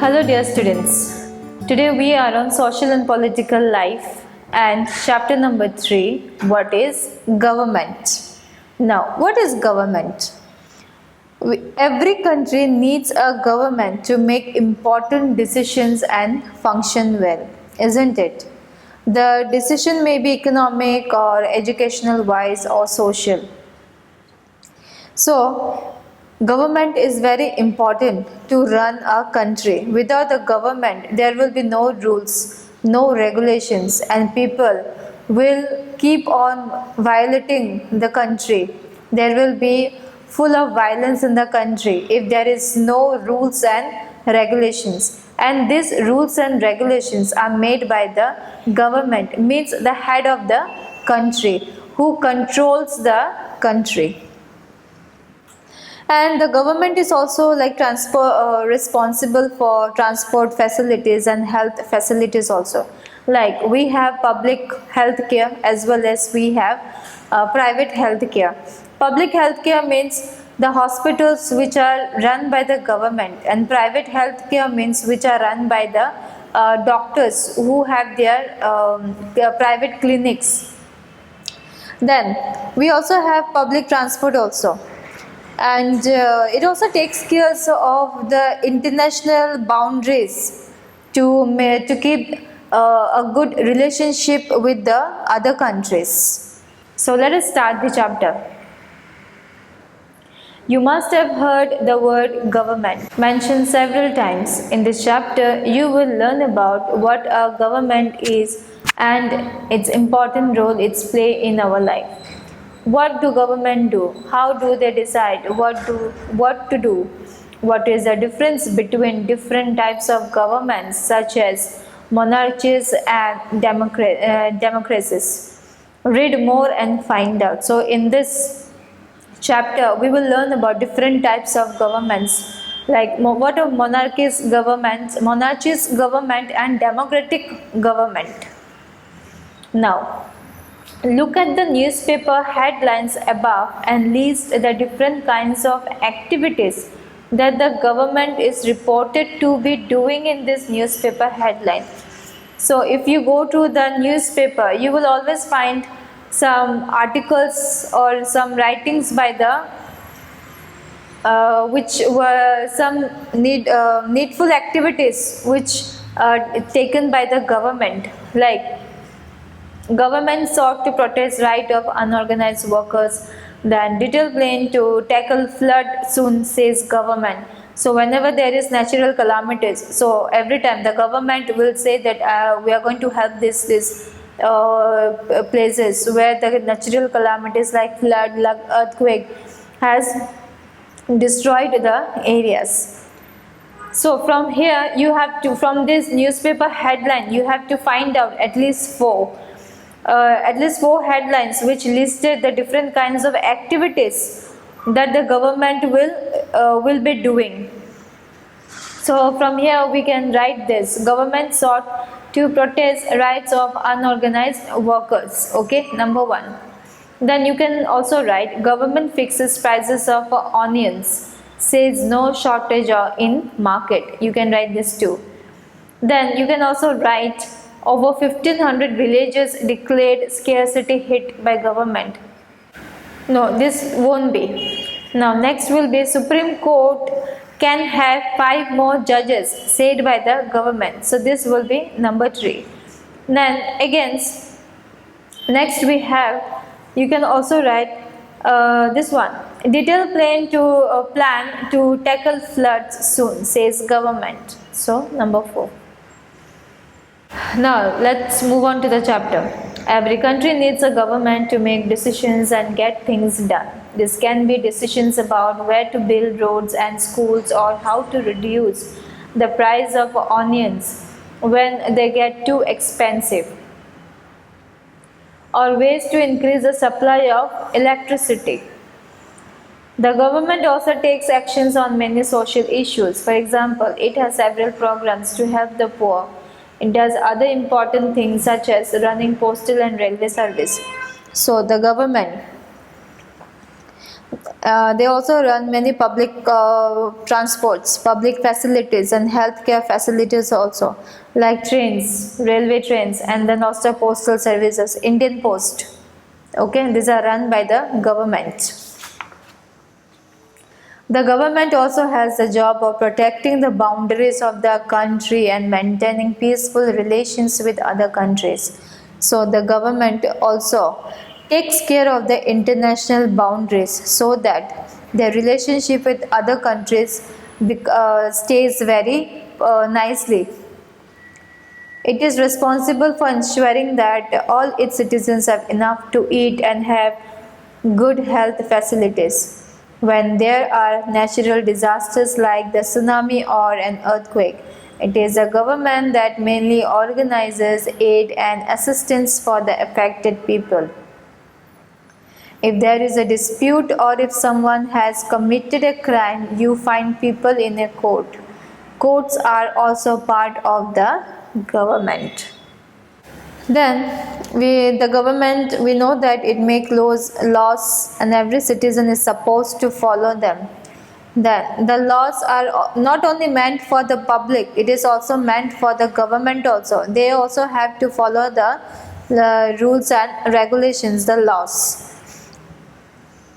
Hello dear students. Today we are on social and political life and chapter number 3, what is government. Now, what is government? Every country needs a government to make important decisions and function well, isn't it? The decision may be economic or educational wise or social. So, government is very important to run a country. Without the government, there will be no rules, no regulations, and people will keep on violating the country. There will be full of violence in the country if there is no rules and regulations. And these rules and regulations are made by the government, means the head of the country who controls the country. And the government is also like responsible for transport facilities and health facilities also. Like we have public health care as well as we have private health care. Public health care means the hospitals which are run by the government, and private health care means which are run by the doctors who have their private clinics. Then we also have public transport also, and it also takes care of the international boundaries to keep a good relationship with the other countries. So let us start the chapter. You must have heard the word government mentioned several times. In this chapter, you will learn about what a government is and its important role it plays in our life. What do government do? How do they decide what to do? What is the difference between different types of governments such as monarchies and democracies? Read more and find out. So in this chapter we will learn about different types of governments, like what are monarchies government and democratic government. Now look at the newspaper headlines above and list the different kinds of activities that the government is reported to be doing in this newspaper headline. So if you go to the newspaper, you will always find some articles or some writings by the which were some needful activities which are taken by the government, like government sought to protect right of unorganized workers. Then detailed plan to tackle flood soon, says government. So whenever there is natural calamities, so every time the government will say that we are going to help this places where the natural calamities like flood, like earthquake has destroyed the areas. So from here you have to, from this newspaper headline, you have to find out at least four headlines which listed the different kinds of activities that the government will be doing. So from here we can write this: government sought to protect rights of unorganized workers. Okay, number 1. Then you can also write government fixes prices of onions, says no shortage in market. You can write this too. Then you can also write over 1500 villages declared scarcity hit by government. No, this won't be. Now next will be Supreme Court can have 5 more judges, said by the government. So this will be number 3. Then again, next we have, you can also write this one: detailed plan to tackle floods soon, says government. So number 4. Now let's move on to the chapter. Every country needs a government to make decisions and get things done. This can be decisions about where to build roads and schools, or how to reduce the price of onions when they get too expensive, or ways to increase the supply of electricity. The government also takes actions on many social issues. For example, it has several programs to help the poor. It does other important things such as running postal and railway service. So the government They also run many public transports, public facilities, and healthcare facilities also, like trains, railway trains, and then also postal services, Indian Post. Okay, these are run by the government. The government also has the job of protecting the boundaries of the country and maintaining peaceful relations with other countries. So the government also takes care of the international boundaries so that the relationship with other countries stays very nicely. It is responsible for ensuring that all its citizens have enough to eat and have good health facilities. When there are natural disasters like the tsunami or an earthquake, it is the government that mainly organizes aid and assistance for the affected people. If there is a dispute or if someone has committed a crime, you find people in a court. Courts are also part of the government. Then the government, we know that it makes laws and every citizen is supposed to follow them. Then the laws are not only meant for the public, it is also meant for the government also. They also have to follow the rules and regulations, the laws.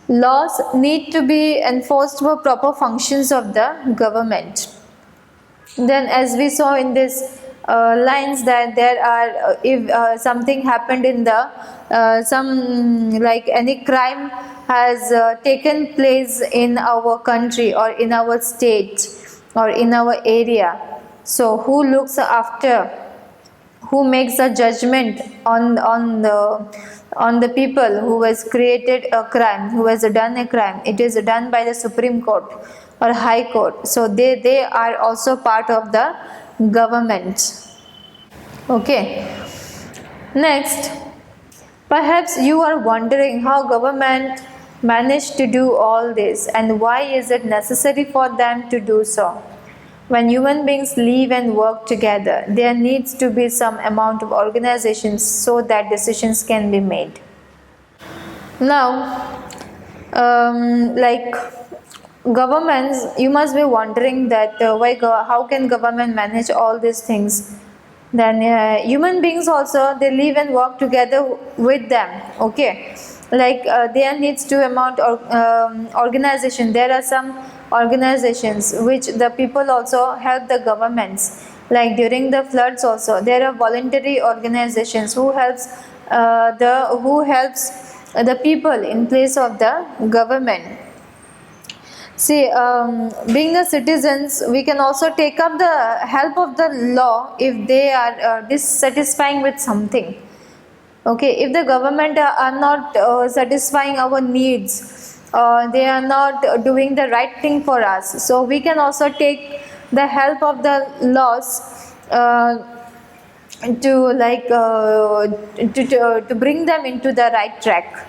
Laws need to be enforced for proper functions of the government. Then as we saw in this lines that there are if something happened in the some like any crime has taken place in our country or in our state or in our area, so who looks after, who makes a judgment on the people who has created a crime, who has done a crime? It is done by the Supreme Court or High Court. So they are also part of the government. Okay. Next, perhaps you are wondering how government managed to do all this and why is it necessary for them to do so. When human beings live and work together, there needs to be some amount of organization so that decisions can be made. Now, like governments, you must be wondering that how can government manage all these things? Then human beings also, they live and work together with them. Okay, like there needs to amount of organization. There are some organizations which the people also help the governments, like during the floods also there are voluntary organizations who helps the people in place of the government. See, being the citizens, we can also take up the help of the law if they are dissatisfying with something. Okay, if the government are not satisfying our needs, they are not doing the right thing for us, so we can also take the help of the laws to bring them into the right track.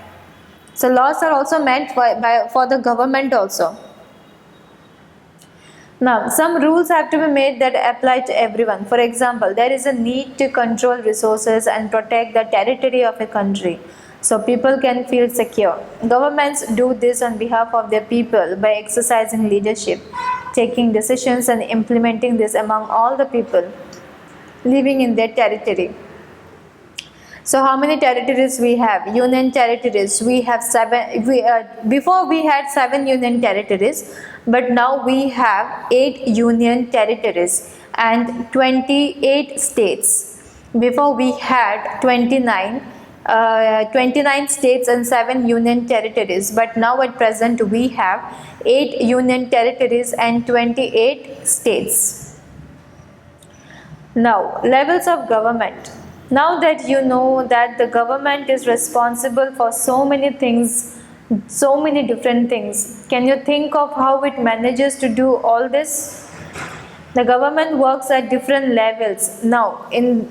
So laws are also meant for the government also. Now, some rules have to be made that apply to everyone. For example, there is a need to control resources and protect the territory of a country so people can feel secure. Governments do this on behalf of their people by exercising leadership, taking decisions and implementing this among all the people living in their territory. So how many territories we have? Union territories. We have 7. Before we had 7 union territories, but now we have 8 union territories and 28 states. Before we had 29 states and 7 union territories, but now at present we have 8 union territories and 28 states. Now, levels of government. Now that you know that the government is responsible for so many things, so many different things, can you think of how it manages to do all this? The government works at different levels. Now, in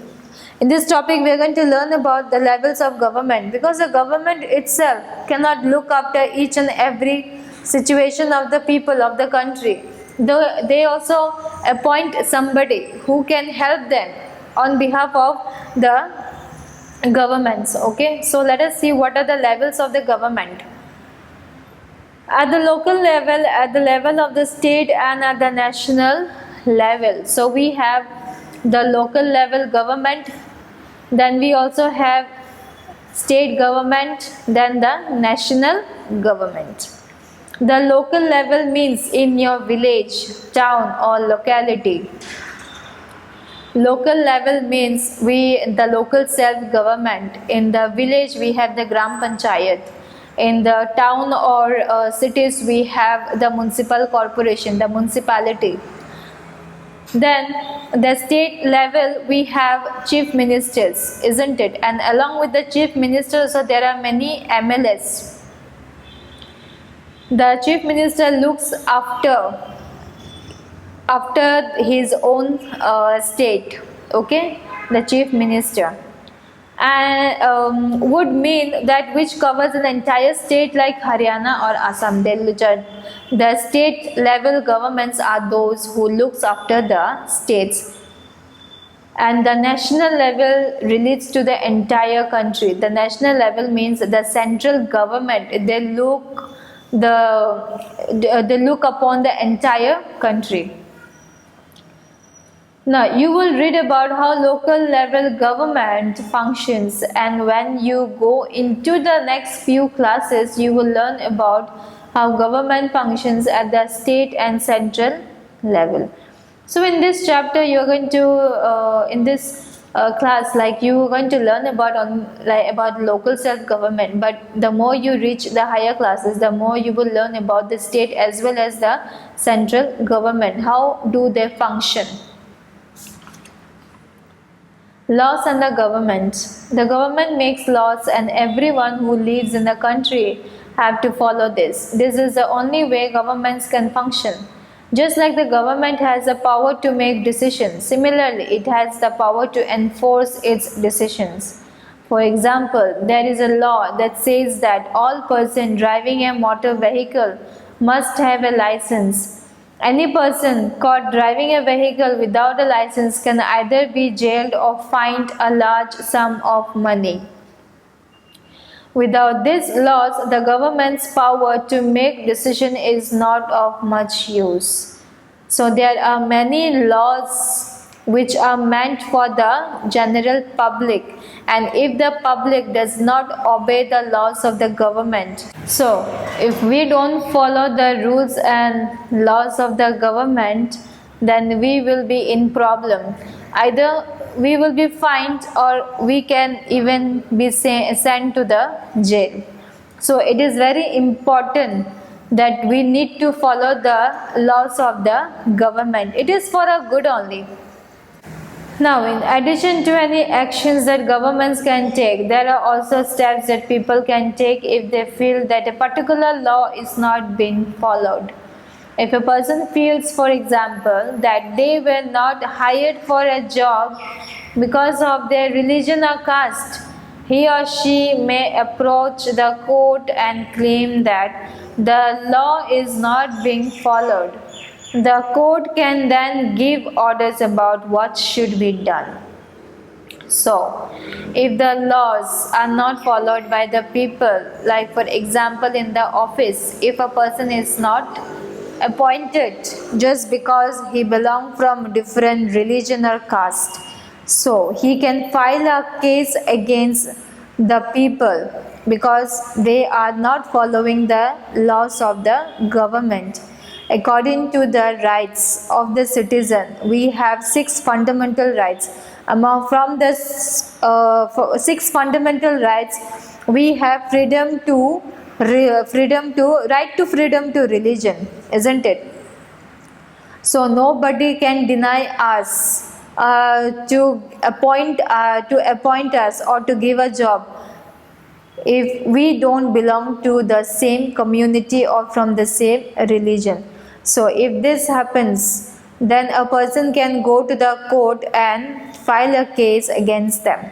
this topic, we are going to learn about the levels of government, because the government itself cannot look after each and every situation of the people of the country. They also appoint somebody who can help them on behalf of the governments. Okay, so let us see what are the levels of the government. at the local level, at the level of the state, and at the national level. So we have the local level government, then we also have state government, then the national government. The local level means in your village, town, or locality. Local level means the local self government. In the village we have the gram panchayat. In the town or cities we have the municipal corporation, the municipality. Then the state level we have chief ministers, isn't it? And along with the chief ministers, so there are many MLAs. The chief minister looks after his own state, okay, the chief minister, and would mean that which covers an entire state like Haryana or Assam. The state level governments are those who looks after the states, and the national level relates to the entire country. The national level means the central government, they look upon the entire country. Now you will read about how local level government functions, and when you go into the next few classes you will learn about how government functions at the state and central level. So in this chapter you are going to in this class, like you are going to learn about local self government, but the more you reach the higher classes, the more you will learn about the state as well as the central government. How do they function? Laws and the government. The government makes laws and everyone who lives in the country have to follow this. This is the only way governments can function. Just like the government has the power to make decisions, similarly it has the power to enforce its decisions. For example, there is a law that says that all persons driving a motor vehicle must have a license. Any person caught driving a vehicle without a license can either be jailed or fined a large sum of money. Without these laws, the government's power to make decision is not of much use. So there are many laws which are meant for the general public, and if the public does not obey the laws of the government, so if we don't follow the rules and laws of the government, then we will be in problem. Either we will be fined or we can even be sent to the jail. So it is very important that we need to follow the laws of the government. It is for our good only. Now, in addition to any actions that governments can take, there are also steps that people can take if they feel that a particular law is not being followed. If a person feels, for example, that they were not hired for a job because of their religion or caste, he or she may approach the court and claim that the law is not being followed. The court can then give orders about what should be done. So, if the laws are not followed by the people, like for example in the office, if a person is not appointed just because he belongs from different religion or caste, so he can file a case against the people because they are not following the laws of the government. According to the rights of the citizen, we have 6 fundamental rights. From the 6 fundamental rights, we have right to freedom to religion, isn't it? So nobody can deny us to appoint us or to give a job if we don't belong to the same community or from the same religion. So if this happens, then a person can go to the court and file a case against them.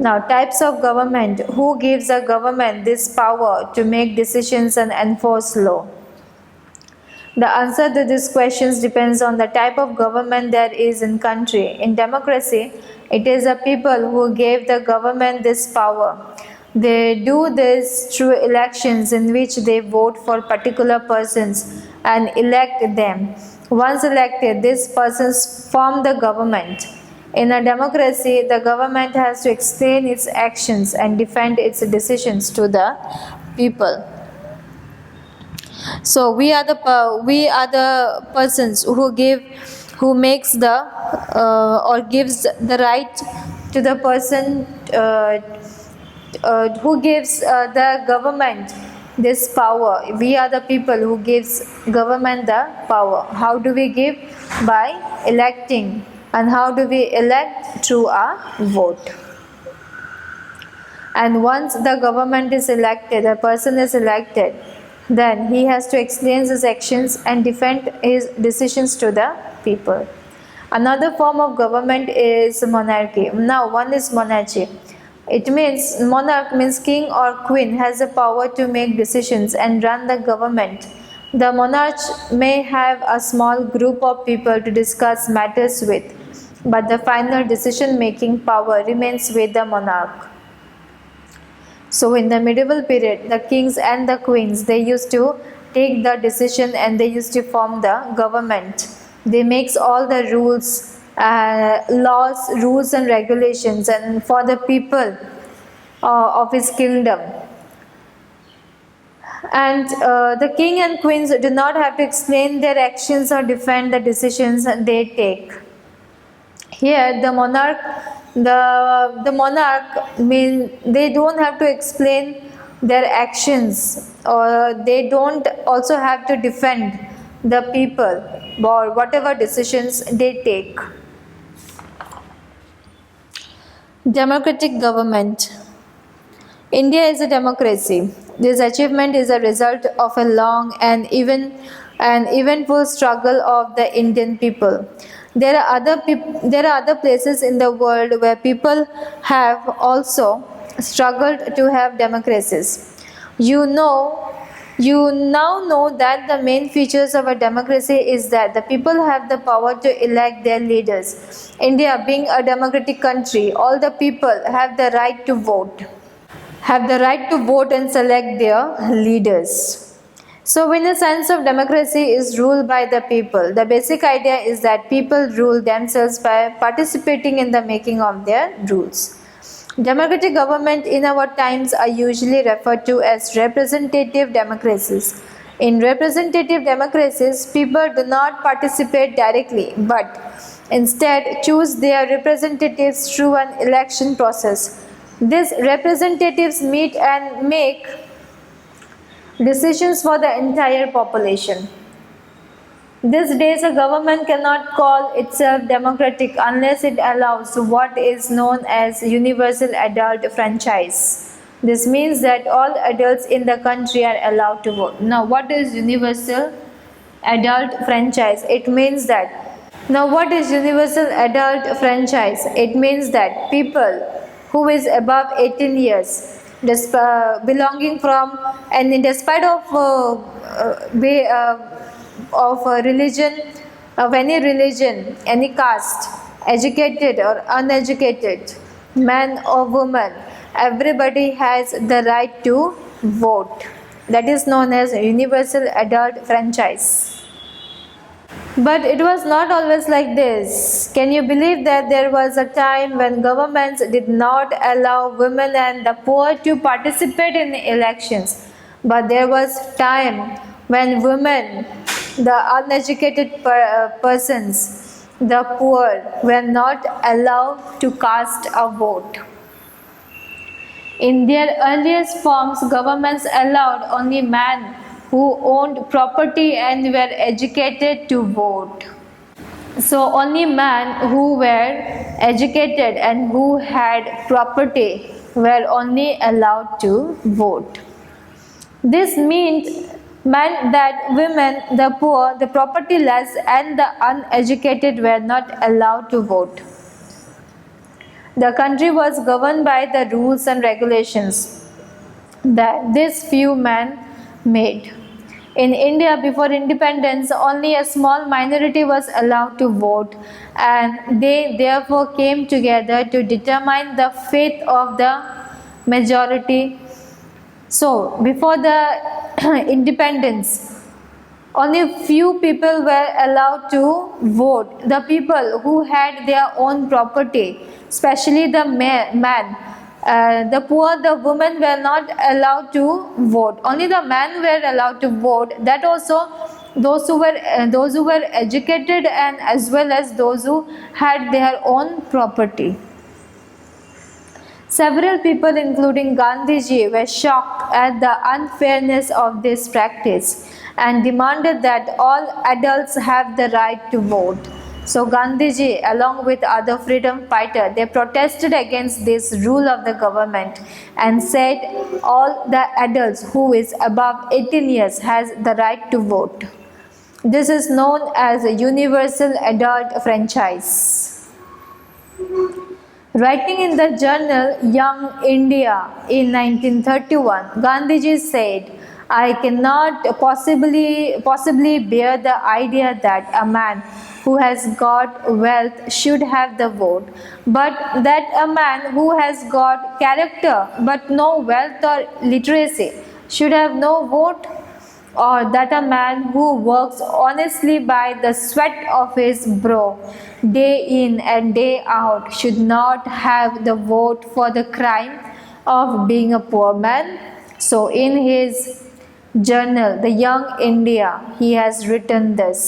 Now, types of government. Who gives a government this power to make decisions and enforce law? The answer to these questions depends on the type of government there is in country. In democracy, it is the people who gave the government this power. They do this through elections in which they vote for particular persons and elect them. Once elected, these persons form the government. In a democracy, the government has to explain its actions and defend its decisions to the people. So we are the persons who makes the or gives the right to the person who gives the government this power. We are the people who gives government the power. How do we give? By electing. And how do we elect? Through a vote. And once the government is elected, a person is elected, then he has to explain his actions and defend his decisions to the people. Another form of government is monarchy. Now, one is monarchy. It means monarch means king or queen has the power to make decisions and run the government. The monarch may have a small group of people to discuss matters with, but the final decision-making power remains with the monarch. So in the medieval period, the kings and the queens, they used to take the decision and they used to form the government. They makes all the rules, laws, rules and regulations and for the people of his kingdom. And the king and queens do not have to explain their actions or defend the decisions they take. Here the monarch they don't have to explain their actions or they don't also have to defend the people or whatever decisions they take. Democratic government. India is a democracy. This achievement is a result of a long and eventful struggle of the Indian people. There are other places in the world where people have also struggled to have democracies. You now know that the main features of a democracy is that the people have the power to elect their leaders. India being a democratic country, all the people have the right to vote. And select their leaders. So when the sense of democracy is ruled by the people, the basic idea is that people rule themselves by participating in the making of their rules. Democratic government in our times are usually referred to as representative democracies. In representative democracies, people do not participate directly, but instead choose their representatives through an election process. These representatives meet and make decisions for the entire population. These days, a government cannot call itself democratic unless it allows what is known as universal adult franchise. This means that all adults in the country are allowed to vote. Now, what is universal adult franchise? It means that what is universal adult franchise? It means that people who is above 18 years belonging from and in despite of religion, of any religion, any caste, educated or uneducated, man or woman, everybody has the right to vote. That is known as universal adult franchise. But it was not always like this. Can you believe that there was a time when governments did not allow women and the poor to participate in elections? But there was time when women, the uneducated persons, the poor were not allowed to cast a vote. In their earliest forms, governments allowed only men who owned property and were educated to vote. So only men who were educated and who had property were only allowed to vote. This meant that women, the poor, the propertyless and the uneducated were not allowed to vote. The country was governed by the rules and regulations that these few men made. In India, before independence, only a small minority was allowed to vote, and they therefore came together to determine the fate of the majority. So before the independence, only few people were allowed to vote. The people who had their own property, especially the man, the poor, the women were not allowed to vote. Only the men were allowed to vote. That also those who were educated, and as well as those who had their own property. Several people, including Gandhiji, were shocked at the unfairness of this practice and demanded that all adults have the right to vote. So Gandhiji, along with other freedom fighters, they protested against this rule of the government and said all the adults who is above 18 years has the right to vote. This is known as a universal adult franchise. Writing in the journal Young India in 1931, Gandhiji said, "I cannot possibly bear the idea that a man who has got wealth should have the vote, but that a man who has got character but no wealth or literacy should have no vote, or that a man who works honestly by the sweat of his brow day in and day out should not have the vote for the crime of being a poor man." So in his journal, The Young India, he has written this.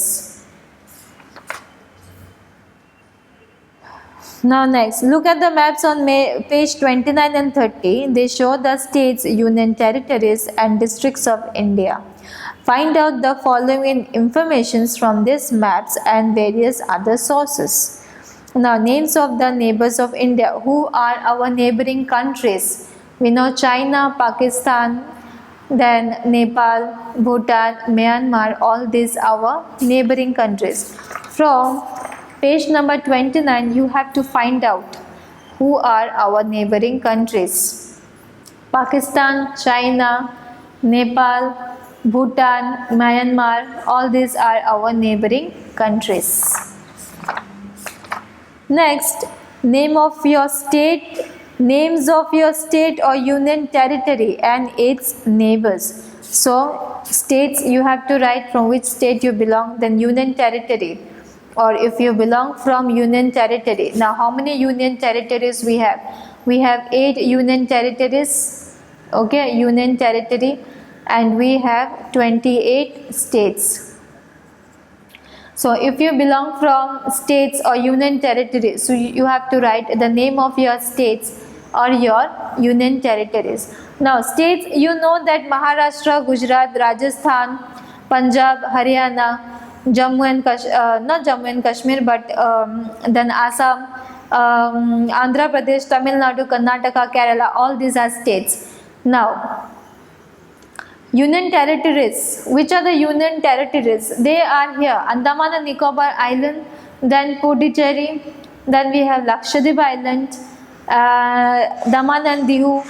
Now next, look at the maps on page 29 and 30. They show the states, union territories and districts of India. Find out the following informations from these maps and various other sources. Now, names of the neighbors of India. Who are our neighboring countries? We know China, Pakistan, then Nepal, Bhutan, Myanmar, all these are our neighboring countries. From page number 29, you have to find out who are our neighboring countries. Pakistan, China, Nepal, Bhutan, Myanmar, all these are our neighboring countries. Next, names of your state or union territory and its neighbors. So, states you have to write from which state you belong, then union territory, or if you belong from union territory. Now, how many union territories we have? We have 8 union territories, okay, union territory, and we have 28 states. So if you belong from states or union territories, so you have to write the name of your states or your union territories. Now states, you know that Maharashtra, Gujarat, Rajasthan, Punjab, Haryana, not Jammu and Kashmir, but then Assam, Andhra Pradesh, Tamil Nadu, Karnataka, Kerala, all these are states. Now, union territories. Which are the union territories? They are here: Andaman and Nicobar Island, then Puducherry, then we have Lakshadweep Island, Daman and Diu,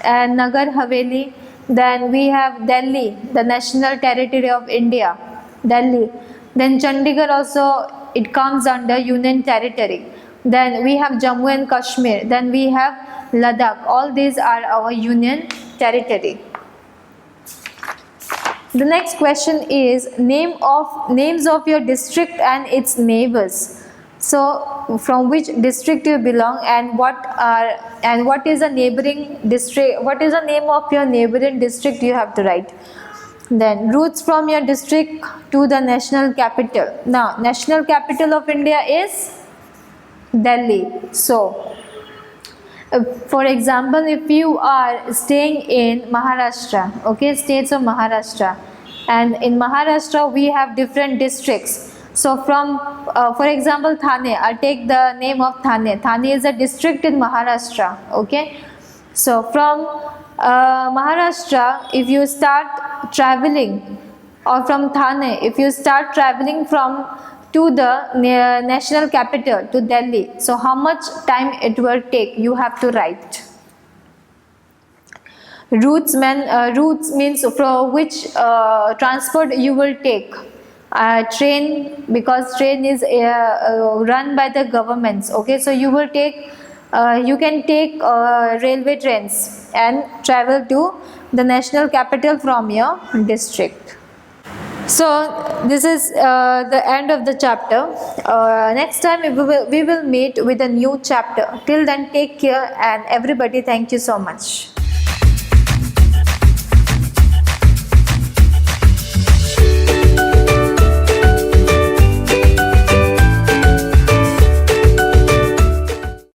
and Nagar Haveli. Then we have Delhi, the national territory of India, Delhi. Then Chandigarh also, it comes under union territory. Then we have Jammu and Kashmir. Then we have Ladakh. All these are our union territory. The next question is names of your district and its neighbors. So from which district you belong, and what is a neighboring district? What is the name of your neighboring district? You have to write. Then routes from your district to the national capital. Now national capital of India is Delhi. So for example, if you are staying in Maharashtra, okay, states of Maharashtra, and in Maharashtra we have different districts. So from, for example, Thane, I'll take the name of Thane. Thane is a district in Maharashtra, okay. So from Maharashtra, if you start traveling, or from Thane, if you start traveling to the national capital, to Delhi, so how much time it will take, you have to write. Routes means from which transport you will take. Train, because train is run by the governments, okay, so you will take You can take railway trains and travel to the national capital from your district. So this is the end of the chapter. Next time we will meet with a new chapter. Till then, take care, and everybody, thank you so much.